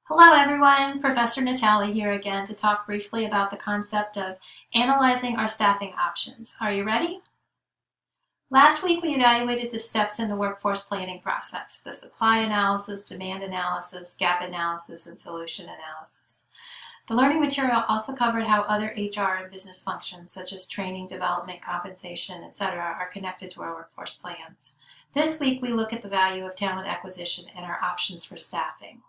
Hello everyone, Professor Natalie here again to talk briefly about the concept of analyzing our staffing options. Are you ready? Last week we evaluated the steps in the workforce planning process, the supply analysis, demand analysis, gap analysis, and solution analysis. The learning material also covered how other HR and business functions such as training, development, compensation, etc. are connected to our workforce plans. This week we look at the value of talent acquisition and our options for staffing.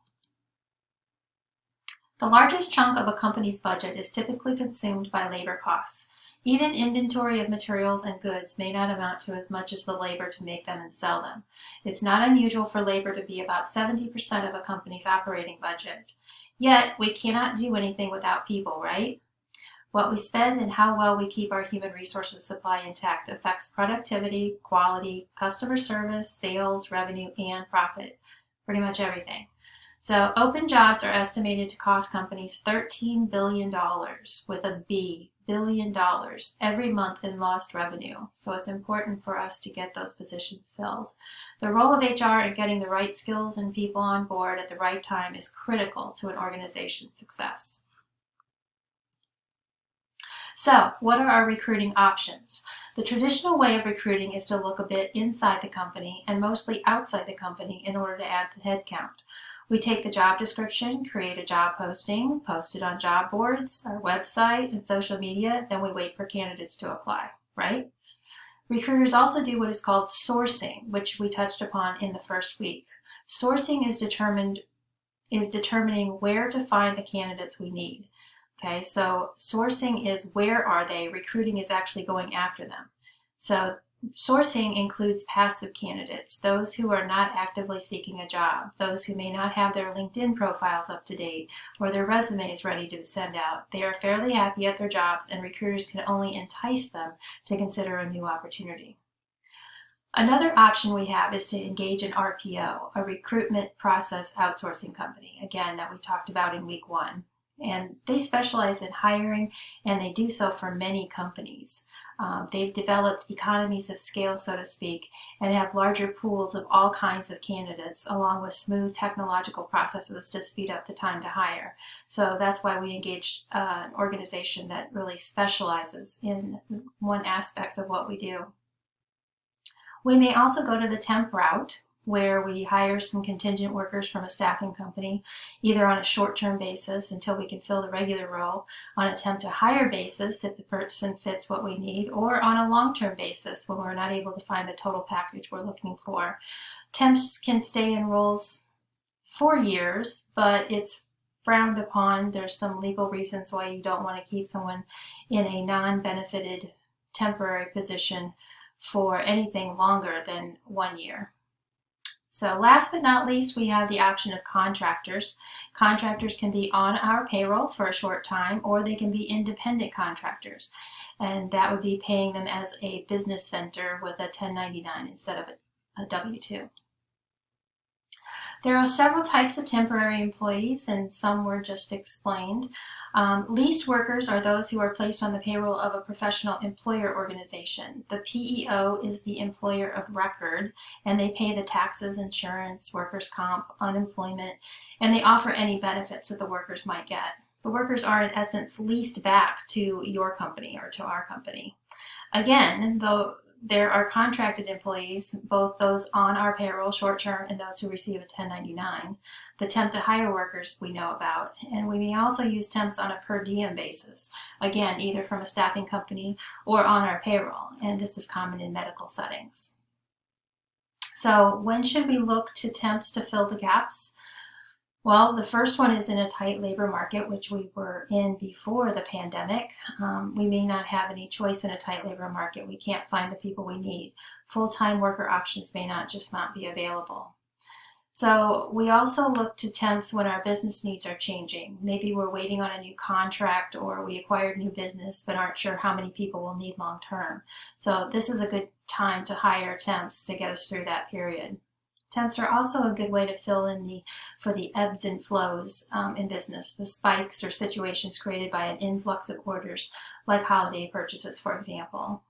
The largest chunk of a company's budget is typically consumed by labor costs. Even inventory of materials and goods may not amount to as much as the labor to make them and sell them. It's not unusual for labor to be about 70% of a company's operating budget. Yet, we cannot do anything without people, right? What we spend and how well we keep our human resources supply intact affects productivity, quality, customer service, sales, revenue, and profit. Pretty much everything. So open jobs are estimated to cost companies $13 billion with a B, billion dollars every month in lost revenue. So it's important for us to get those positions filled. The role of HR in getting the right skills and people on board at the right time is critical to an organization's success. So, what are our recruiting options? The traditional way of recruiting is to look a bit inside the company and mostly outside the company in order to add the headcount. We take the job description, create a job posting, post it on job boards, our website, and social media, then we wait for candidates to apply, right? Recruiters also do what is called sourcing, which we touched upon in the first week. Sourcing is determining where to find the candidates we need. Okay, so sourcing is where are they, recruiting is actually going after them. So sourcing includes passive candidates, those who are not actively seeking a job, those who may not have their LinkedIn profiles up to date or their resumes ready to send out. They are fairly happy at their jobs and recruiters can only entice them to consider a new opportunity. Another option we have is to engage an RPO, a recruitment process outsourcing company, again, that we talked about in week 1. And they specialize in hiring, and they do so for many companies. They've developed economies of scale, so to speak, and have larger pools of all kinds of candidates, along with smooth technological processes to speed up the time to hire. So that's why we engage an organization that really specializes in one aspect of what we do. We may also go to the temp route, where we hire some contingent workers from a staffing company, either on a short-term basis until we can fill the regular role, on a temp-to-hire basis if the person fits what we need, or on a long-term basis when we're not able to find the total package we're looking for. Temps can stay in roles for years, but it's frowned upon. There's some legal reasons why you don't want to keep someone in a non-benefited temporary position for anything longer than 1 year. So last but not least, we have the option of contractors. Contractors can be on our payroll for a short time, or they can be independent contractors. And that would be paying them as a business vendor with a 1099 instead of a W-2. There are several types of temporary employees, and some were just explained. Leased workers are those who are placed on the payroll of a professional employer organization. The PEO is the employer of record, and they pay the taxes, insurance, workers' comp, unemployment, and they offer any benefits that the workers might get. The workers are, in essence, leased back to your company or to our company. Again, though there are contracted employees, both those on our payroll short-term and those who receive a 1099. The temp-to-hire workers we know about, and we may also use temps on a per diem basis, again, either from a staffing company or on our payroll, and this is common in medical settings. So when should we look to temps to fill the gaps? Well, the first one is in a tight labor market, which we were in before the pandemic. We may not have any choice in a tight labor market. We can't find the people we need. Full-time worker options may not be available. So we also look to temps when our business needs are changing. Maybe we're waiting on a new contract or we acquired new business but aren't sure how many people we'll need long-term. So this is a good time to hire temps to get us through that period. Temps are also a good way to fill in for the ebbs and flows in business, the spikes or situations created by an influx of orders, like holiday purchases, for example.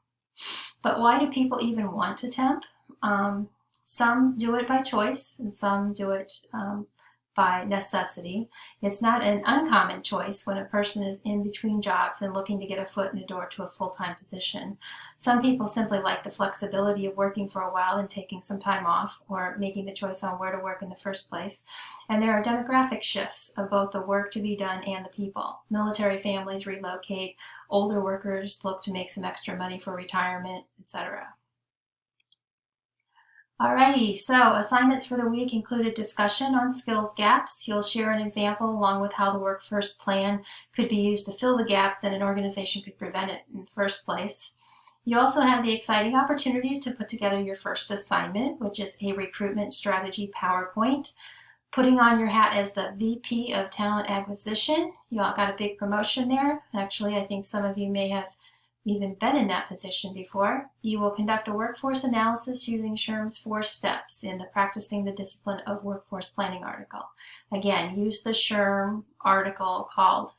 But why do people even want to temp? Some do it by choice, and some do it by necessity. It's not an uncommon choice when a person is in between jobs and looking to get a foot in the door to a full-time position. Some people simply like the flexibility of working for a while and taking some time off, or making the choice on where to work in the first place. And there are demographic shifts of both the work to be done and the people. Military families relocate, older workers look to make some extra money for retirement, etc. Alrighty, so assignments for the week included discussion on skills gaps. You'll share an example along with how the workforce plan could be used to fill the gaps that an organization could prevent it in the first place. You also have the exciting opportunity to put together your first assignment, which is a recruitment strategy PowerPoint. Putting on your hat as the VP of Talent Acquisition. You all got a big promotion there. Actually, I think some of you may have even been in that position before. You will conduct a workforce analysis using SHRM's 4 steps in the Practicing the Discipline of Workforce Planning article. Again, use the SHRM article called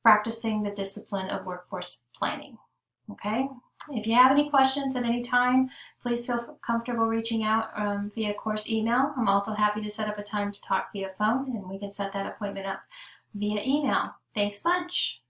Practicing the Discipline of Workforce Planning. Okay? If you have any questions at any time, please feel comfortable reaching out via course email. I'm also happy to set up a time to talk via phone, and we can set that appointment up via email. Thanks much.